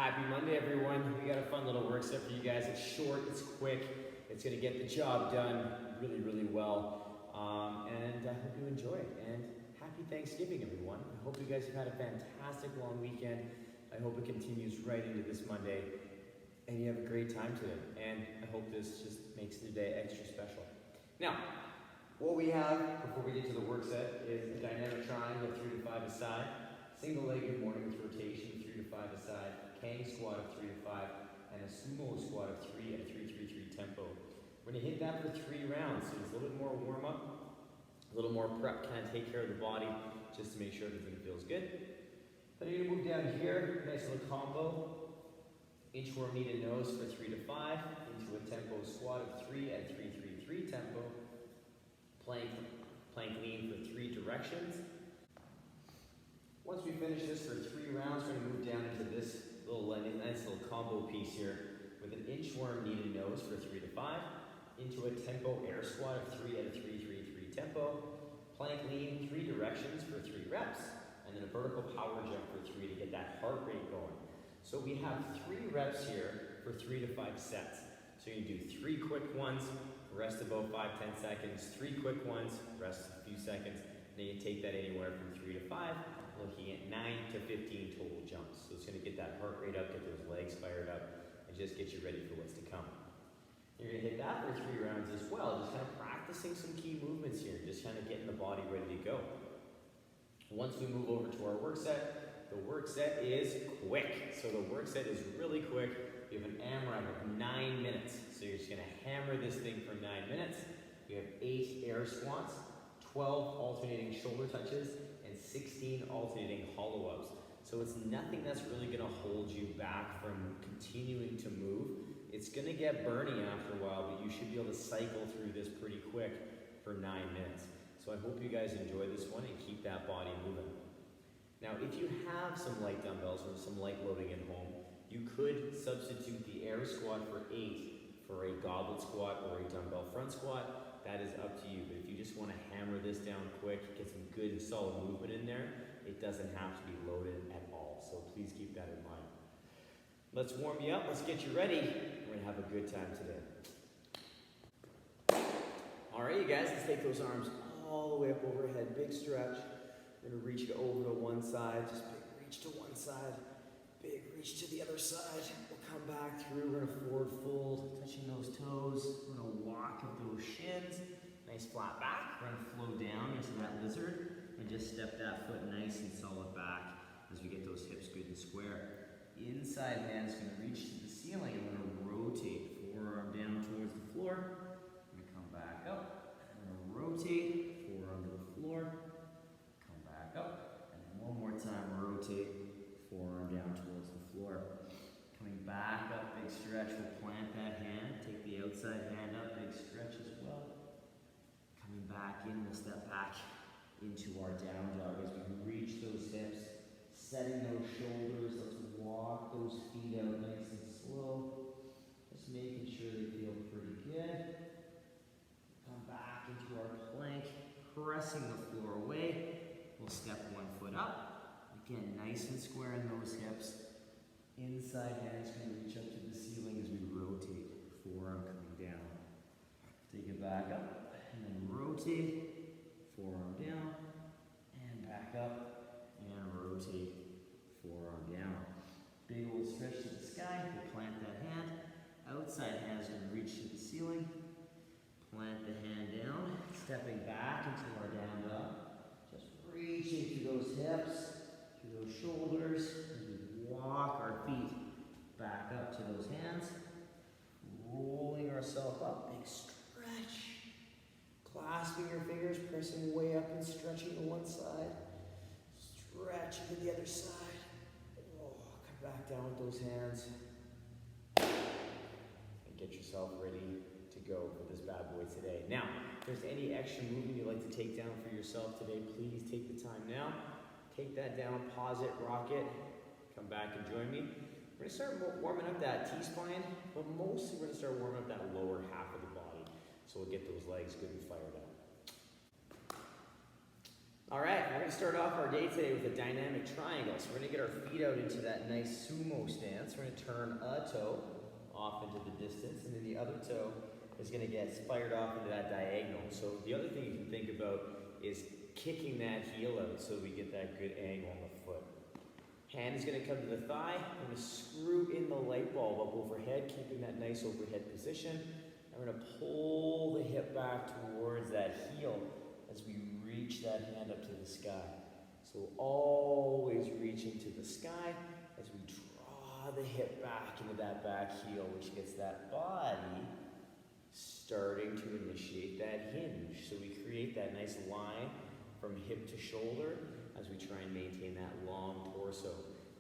Happy Monday, everyone. We got a fun little work set for you guys. It's short, it's quick, it's gonna get the job done really, really well. And I hope you enjoy it. And happy Thanksgiving, everyone. I hope you guys have had a fantastic long weekend. I hope it continues right into this Monday. And you have a great time today. And I hope this just makes the day extra special. Now, what we have before we get to the work set is a dynamic triangle of 3 to 5 aside, single-legged morning with rotation, 3 to 5 aside, Kang Squat of 3 to 5, and a Sumo Squat of 3 at a 3-3-3 tempo. We're gonna hit that for 3 rounds, so there's a little bit more warm-up, a little more prep, kind of take care of the body, just to make sure everything feels good. Then you're gonna move down here, nice little combo. Inchworm knee to nose for 3 to 5, into a tempo squat of 3 at 3-3-3 tempo. Plank lean for 3 directions. Once we finish this for 3 rounds, we're going to move down into this nice little combo piece here with an inchworm knee to nose for 3 to 5, into a tempo air squat of 3 at a 3-3-3 tempo, plank lean 3 directions for 3 reps, and then a vertical power jump for 3 to get that heart rate going. So we have 3 reps here for 3 to 5 sets. So you do 3 quick ones, rest about 5-10 seconds, 3 quick ones, rest a few seconds, then you take that anywhere from 3 to 5, looking at 9 to 15 total jumps. So it's going to get that heart rate up, get those legs fired up, and just get you ready for what's to come. You're going to hit that for 3 rounds as well, just kind of practicing some key movements here, just kind of getting the body ready to go. Once we move over to our work set, the work set is quick. So the work set is really quick. We have an AMRAP of 9 minutes. So you're just going to hammer this thing for 9 minutes. We have 8 air squats, 12 alternating shoulder touches, and 16 alternating hollow ups. So it's nothing that's really going to hold you back from continuing to move. It's going to get burning after a while, but you should be able to cycle through this pretty quick for 9 minutes. So I hope you guys enjoy this one and keep that body moving. Now, if you have some light dumbbells or some light loading at home, you could substitute the air squat for 8 for a goblet squat or a dumbbell front squat. That is up to you. But if you just want to hammer this down quick, get some good solid movement in there, it doesn't have to be loaded at all. So please keep that in mind. Let's warm you up. Let's get you ready. We're going to have a good time today. All right, you guys, let's take those arms all the way up overhead. Big stretch. We're going to reach it over to one side. Just big reach to one side. Big reach to the other side. We'll come back through. We're going to forward fold, touching those toes. We're going to walk up those shins. Nice flat back. We're going to flow down into that lizard and just step that foot nice and solid back as we get those hips good and square. Inside hand's going to reach to the ceiling. I'm going to rotate forearm down towards the floor. I'm going to come back up. I'm going to rotate forearm to the floor. Come back up. And then one more time, rotate forearm down towards the floor. Coming back up, big stretch. We'll plant that hand. Take the outside hand up, big stretch as well. Coming back in, we'll step back into our down dog as we reach those hips. Setting those shoulders, let's walk those feet out nice and slow. Just making sure they feel pretty good. Come back into our plank, pressing the floor away. We'll step one foot up. Again, nice and square in those hips. Inside hand's going to reach up to the ceiling as we rotate. Forearm coming down. Take it back up, and then rotate. Forearm down, and back up, and rotate. Forearm down. Big old stretch to the sky. We'll plant that hand. Outside hand is going to reach to the ceiling. Plant the hand down. Stepping back into our down dog. Just reaching through those hips, through those shoulders. As we walk our feet back up to those hands. Rolling ourselves up. Big stretch. Clasping your fingers, pressing way up and stretching to one side. Stretching to the other side. Back down with those hands and get yourself ready to go for this bad boy today. Now, if there's any extra movement you'd like to take down for yourself today, please take the time now. Take that down, pause it, rock it, come back and join me. We're going to start warming up that T-spine, but mostly we're going to start warming up that lower half of the body. So we'll get those legs good and fired up. All right, we're gonna start off our day today with a dynamic triangle. So we're gonna get our feet out into that nice sumo stance. We're gonna turn a toe off into the distance, and then the other toe is gonna get fired off into that diagonal. So the other thing you can think about is kicking that heel out so we get that good angle on the foot. Hand is gonna come to the thigh. We're gonna screw in the light bulb up overhead, keeping that nice overhead position. And we're gonna pull the hip back towards that heel as we reach that hand up to the sky. So always reaching to the sky as we draw the hip back into that back heel, which gets that body starting to initiate that hinge. So we create that nice line from hip to shoulder as we try and maintain that long torso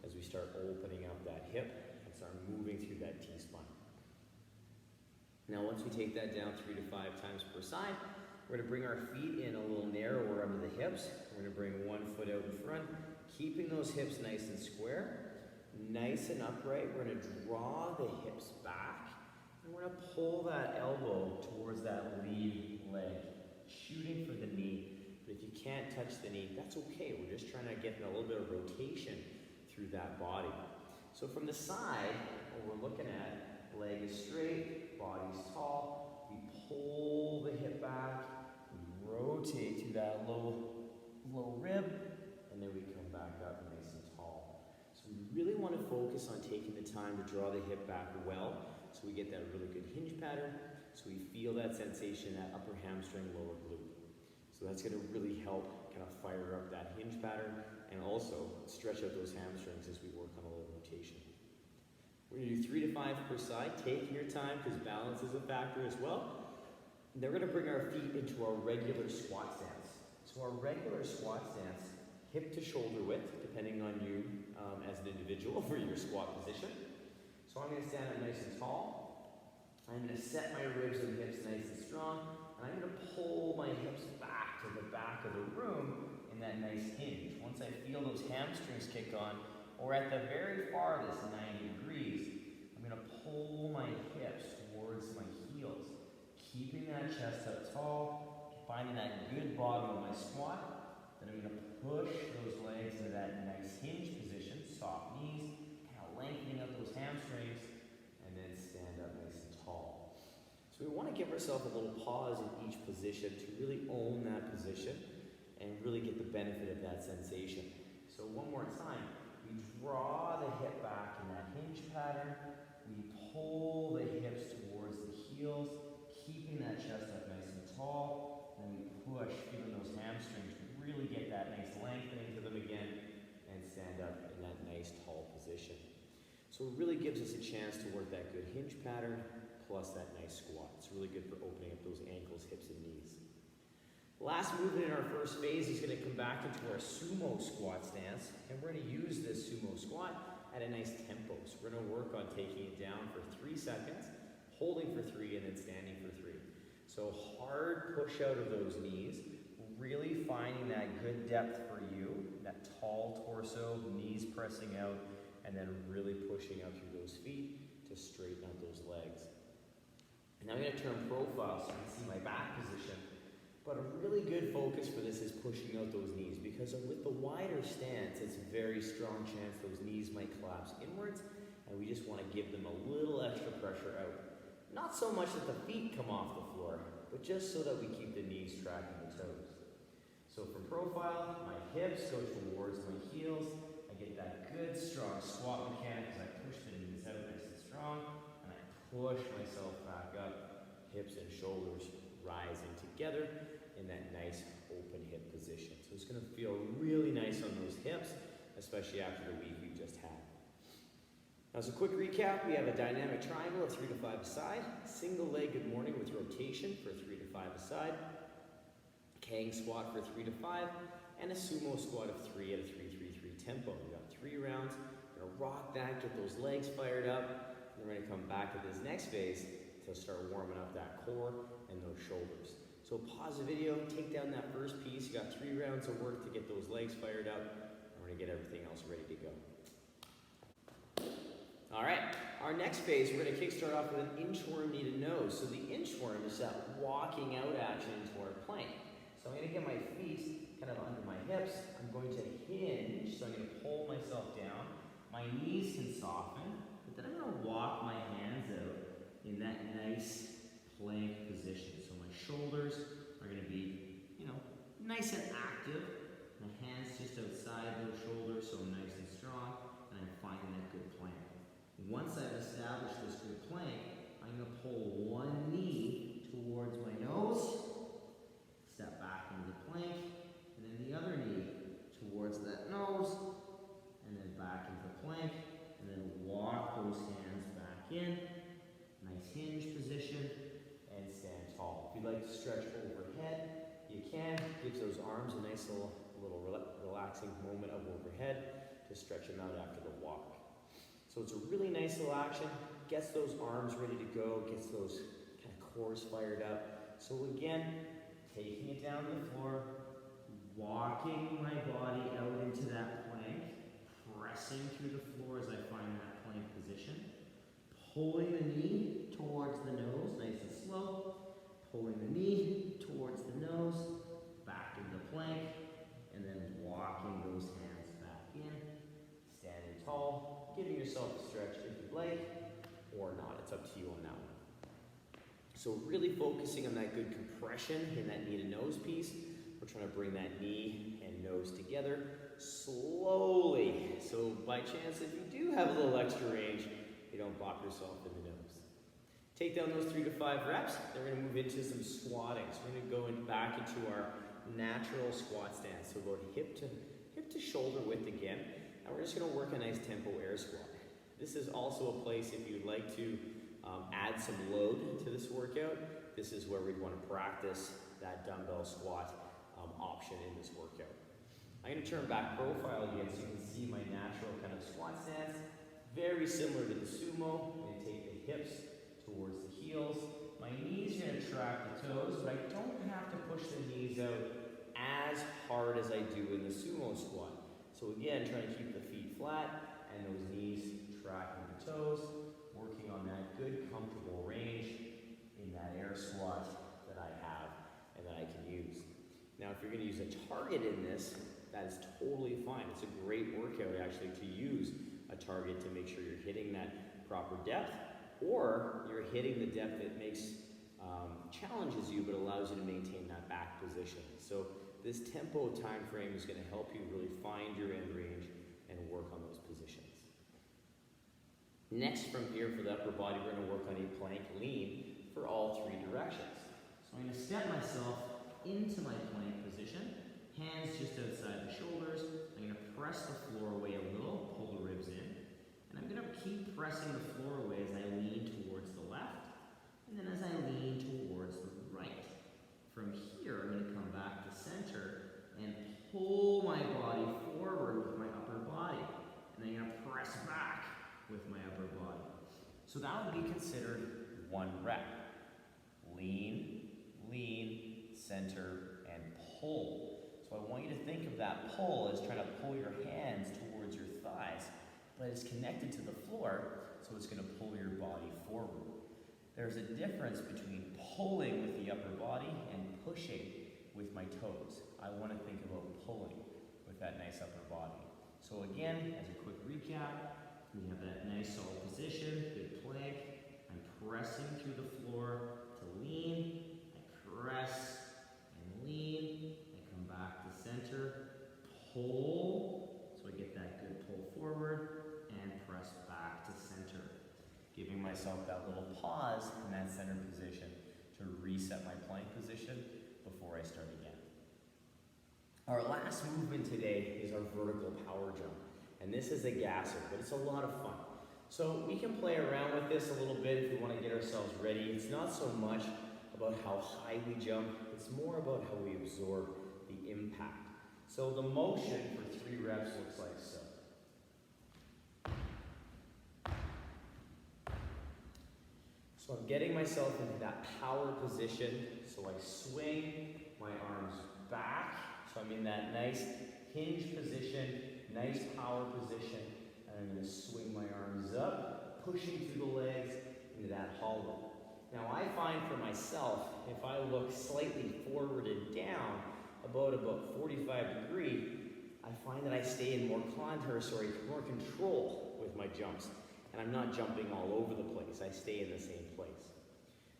as we start opening up that hip and start moving through that T-spine. Now once we take that down 3 to 5 times per side, we're going to bring our feet in a little narrower under the hips. We're going to bring one foot out in front, keeping those hips nice and square, nice and upright. We're going to draw the hips back, and we're going to pull that elbow towards that lead leg, shooting for the knee. But if you can't touch the knee, that's okay. We're just trying to get a little bit of rotation through that body. So from the side, what we're looking at, leg is straight, body's tall. We pull the hip back, we rotate to that low rib, and then we come back up nice and tall. So we really want to focus on taking the time to draw the hip back well, so we get that really good hinge pattern, so we feel that sensation, that upper hamstring, lower glute. So that's going to really help kind of fire up that hinge pattern and also stretch out those hamstrings as we work on a little rotation. We're going to do 3 to 5 per side, taking your time because balance is a factor as well. And then we're going to bring our feet into our regular squat stance. So our regular squat stance, hip to shoulder width, depending on you as an individual for your squat position. So I'm going to stand up nice and tall. I'm going to set my ribs and hips nice and strong. And I'm going to pull my hips back to the back of the room in that nice hinge. Once I feel those hamstrings kick on, or at the very farthest 90 degrees, I'm going to pull my hips towards my heels, keeping that chest up tall, finding that good bottom of my squat. Then I'm going to push those legs into that nice hinge position, soft knees, kind of lengthening up those hamstrings, and then stand up nice and tall. So we want to give ourselves a little pause in each position to really own that position and really get the benefit of that sensation. So one more time, we draw the hip back in that hinge pattern, we pull the hips towards the heels, keeping that chest up nice and tall, and we push, feeling those hamstrings, really get that nice lengthening to them again, and stand up in that nice tall position. So it really gives us a chance to work that good hinge pattern, plus that nice squat. It's really good for opening up those ankles, hips, and knees. The last movement in our first phase is going to come back into our Sumo Squat stance, and we're going to use this Sumo Squat at a nice tempo. So we're going to work on taking it down for 3 seconds, holding for 3, and then standing for 3. So hard push out of those knees, really finding that good depth for you, that tall torso, knees pressing out, and then really pushing out through those feet to straighten out those legs. And now I'm going to turn profile so you can see my back position. But a really good focus for this is pushing out those knees, because with the wider stance, it's a very strong chance those knees might collapse inwards, and we just want to give them a little extra pressure out. Not so much that the feet come off the floor, but just so that we keep the knees tracking the toes. So from profile, my hips go towards my heels. I get that good strong squat mechanic as I push the knees out nice and strong, and I push myself back up, hips and shoulders rising together in that nice open hip position. So it's going to feel really nice on those hips, especially after the week we've just had. Now, as a quick recap, we have a dynamic triangle of 3 to 5 a side, single leg good morning with rotation for 3 to 5 a side, Kang Squat for 3 to 5, and a Sumo Squat of 3 at a 3-3-3 tempo. We've got 3 rounds. We're going to rock that, get those legs fired up. Then we're going to come back to this next phase to start warming up that core and those shoulders. So pause the video, take down that first piece. You got 3 rounds of work to get those legs fired up. And we're going to get everything else ready to go. All right, our next phase, we're going to kickstart off with an inchworm knee to nose. So the inchworm is that walking out action into our plank. So I'm going to get my feet kind of under my hips. I'm going to hinge, so I'm going to pull myself down. My knees can soften, but then I'm going to walk my hands out in that nice plank position. So my shoulders are going to be, nice and active. My hands just outside those shoulders, so I'm nice and strong, and I'm finding that good plank. Once I've established this good plank, I'm going to pull one knee towards my nose, step back into the plank, and then the other knee towards that nose, and then back into the plank, and then walk those hands back in. Nice hinge position, and stand tall. If you'd like to stretch overhead, you can. Gives those arms a nice little relaxing moment of overhead to stretch them out after the walk. So it's a really nice little action. Gets those arms ready to go, gets those kind of cores fired up. So again, taking it down to the floor, walking my body out into that plank, pressing through the floor as I find that plank position, pulling the knee towards the nose, nice and slow, pulling the knee towards the nose, back into the plank, and then walking those hands back in, standing tall, giving yourself a stretch if you'd like, or not. It's up to you on that one. So really focusing on that good compression in that knee to nose piece. We're trying to bring that knee and nose together slowly. So by chance, if you do have a little extra range, you don't bop yourself in the nose. Take down those 3 to 5 reps. Then we're going to move into some squatting. So we're going to go back into our natural squat stance. So go hip to shoulder width again. And we're just going to work a nice tempo air squat. This is also a place if you'd like to add some load to this workout. This is where we'd want to practice that dumbbell squat option in this workout. I'm going to turn back profile again so you can see my natural kind of squat stance. Very similar to the sumo. I'm going to take the hips towards the heels. My knees are going to track the toes, but I don't have to push the knees out as hard as I do in the sumo squat. So again, trying to keep the feet flat and those knees tracking the toes, working on that good comfortable range in that air squat that I have and that I can use. Now if you're going to use a target in this, that is totally fine. It's a great workout actually to use a target to make sure you're hitting that proper depth, or you're hitting the depth that makes challenges you but allows you to maintain that back position. So this tempo time frame is going to help you really find your end range and work on those positions. Next from here for the upper body, we're going to work on a plank lean for all 3 directions. So I'm going to step myself into my plank position, hands just outside the shoulders. I'm going to press the floor away a little, pull the ribs in, and I'm going to keep pressing the floor away as I lean towards the left, and then as I lean towards the right. From here, I'm going to come back to center and pull my body forward with my upper body, and then I'm going to press back with my upper body. So that would be considered 1 rep. Lean, lean, center, and pull. So I want you to think of that pull as trying to pull your hands towards your thighs, but it's connected to the floor, so it's going to pull your body forward. There's a difference between pulling with the upper body and pushing with my toes. I want to think about pulling with that nice upper body. So again, as a quick recap, we have that nice solid position, good plank. I'm pressing through the floor to lean. I press and lean. I come back to center, pull, so I get that good pull forward, and press back to center. Giving myself that little pause in that center position to reset my plank position before I start again. Our last movement today is our vertical power jump. And this is a gasser, but it's a lot of fun. So we can play around with this a little bit if we want to get ourselves ready. It's not so much about how high we jump, it's more about how we absorb the impact. So the motion for 3 reps looks like so. So I'm getting myself into that power position. So I swing my arms back. So I'm in that nice hinge position, nice power position. And I'm going to swing my arms up, pushing through the legs into that hollow. Now I find for myself, if I look slightly forward and down, about 45 degree, I find that I stay in more more control with my jumps. And I'm not jumping all over the place, I stay in the same place.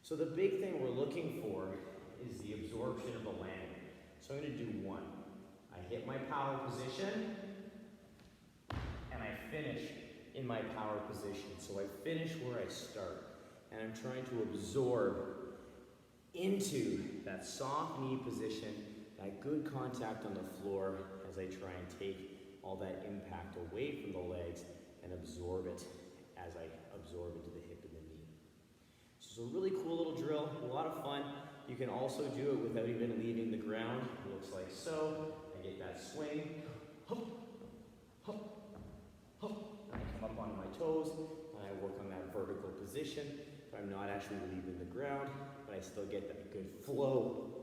So the big thing we're looking for is the absorption of the landing. So I'm gonna do one. I hit my power position, and I finish in my power position. So I finish where I start, and I'm trying to absorb into that soft knee position, that good contact on the floor as I try and take all that impact away from the legs and absorb it as I absorb into the hip and the knee. So it's a really cool little drill, a lot of fun. You can also do it without even leaving the ground. It looks like so. I get that swing, hop, hop, hop, and I come up onto my toes, and I work on that vertical position. But I'm not actually leaving the ground, but I still get that good flow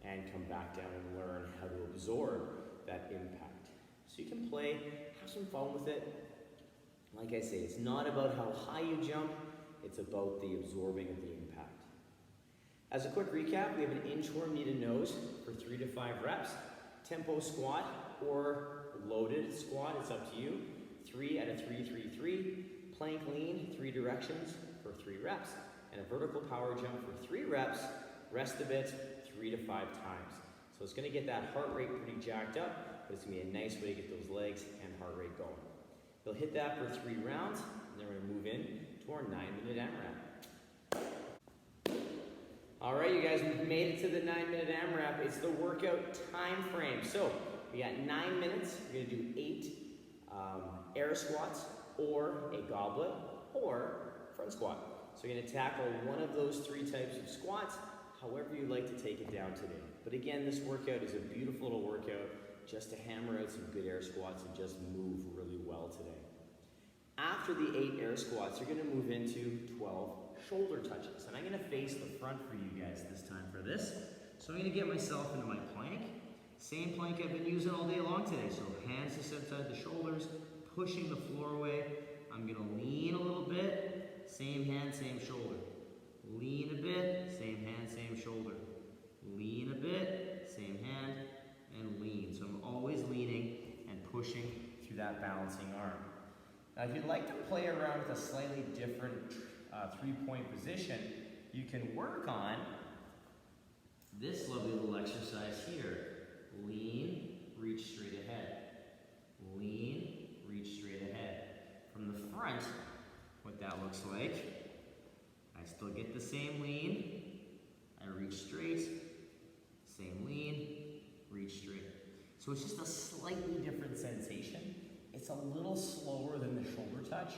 and come back down and learn how to absorb that impact. So you can play, have some fun with it. Like I say, it's not about how high you jump, it's about the absorbing of the impact. As a quick recap, we have an inchworm knee to nose for 3 to 5 reps, tempo squat or loaded squat, it's up to you, 3 at a 3-3-3, plank lean, 3 directions for 3 reps, and a vertical power jump for 3 reps, rest a bit, 3 to 5 times. So it's gonna get that heart rate pretty jacked up, but it's gonna be a nice way to get those legs and heart rate going. You'll hit that for 3 rounds, and then we're gonna move in to our 9-minute AMRAP. All right, you guys, we've made it to the 9-minute AMRAP. It's the workout time frame. So we got 9 minutes. We're gonna do 8 air squats, or a goblet, or front squat. So you're gonna tackle one of those 3 types of squats, however you'd like to take it down today. But again, this workout is a beautiful little workout just to hammer out some good air squats and just move really well today. After the 8 air squats, you're gonna move into 12 shoulder touches. And I'm gonna face the front for you guys this time for this. So I'm gonna get myself into my plank. Same plank I've been using all day long today. So hands just outside the shoulders, pushing the floor away. I'm gonna lean a little bit, same hand, same shoulder. Lean a bit, same hand, same shoulder. Lean a bit, same hand, and lean. So I'm always leaning and pushing through that balancing arm. Now if you'd like to play around with a slightly different 3-point position, you can work on this lovely little exercise here. Lean, reach straight ahead. Lean, reach straight ahead. From the front, what that looks like, I still get the same lean, I reach straight, same lean, reach straight. So it's just a slightly different sensation. It's a little slower than the shoulder touch,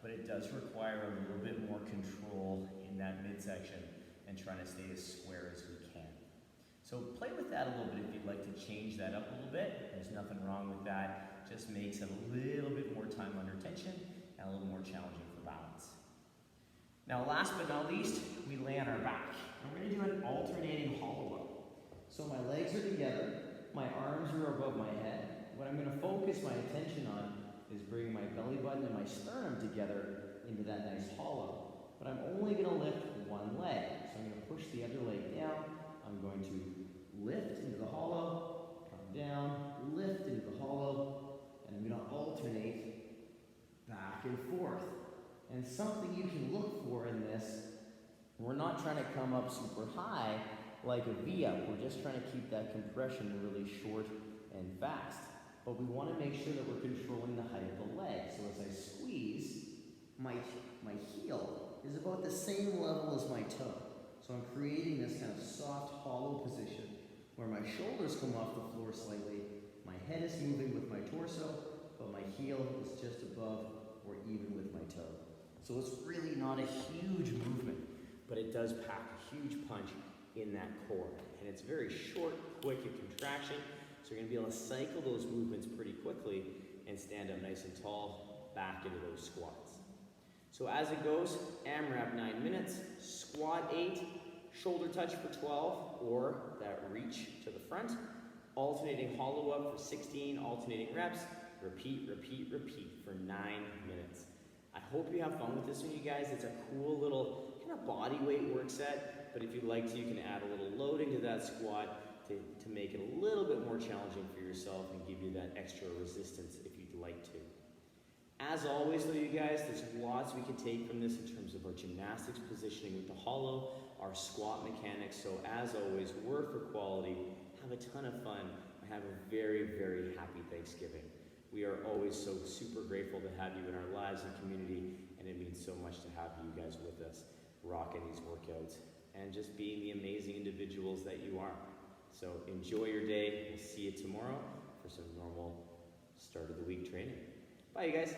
but it does require a little bit more control in that midsection and trying to stay as square as we can. So play with that a little bit if you'd like to change that up a little bit. There's nothing wrong with that. Just makes it a little bit more time under tension and a little more challenging for balance. Now last but not least, we lay on our back. And we're gonna do an alternating hollow up. So my legs are together, my arms are above my head. What I'm gonna focus my attention on is bringing my belly button and my sternum together into that nice hollow. But I'm only gonna lift one leg. So I'm gonna push the other leg down. I'm going to lift into the hollow, come down, lift into the hollow, and I'm gonna alternate back and forth. And something you can look for in this, we're not trying to come up super high like a V-up. We're just trying to keep that compression really short and fast. But we want to make sure that we're controlling the height of the leg. So as I squeeze, my heel is about the same level as my toe. So I'm creating this kind of soft, hollow position where my shoulders come off the floor slightly, my head is moving with my torso, but my heel is just above or even with my toe. So it's really not a huge movement, but it does pack a huge punch in that core. And it's very short, quick in contraction, so you're gonna be able to cycle those movements pretty quickly and stand up nice and tall back into those squats. So as it goes, AMRAP 9 minutes, squat 8, shoulder touch for 12, or that reach to the front, alternating hollow up for 16 alternating reps, repeat, repeat, repeat for 9 minutes. I hope you have fun with this one, you guys. It's a cool little kind of body weight work set, but if you'd like to, you can add a little loading to that squat to make it a little bit more challenging for yourself and give you that extra resistance if you'd like to. As always though, you guys, there's lots we can take from this in terms of our gymnastics positioning with the hollow, our squat mechanics. So as always, work for quality, have a ton of fun, and have a very, very happy Thanksgiving. We are always so super grateful to have you in our lives and community, and it means so much to have you guys with us, rocking these workouts, and just being the amazing individuals that you are. So enjoy your day. We'll see you tomorrow for some normal start of the week training. Bye, you guys.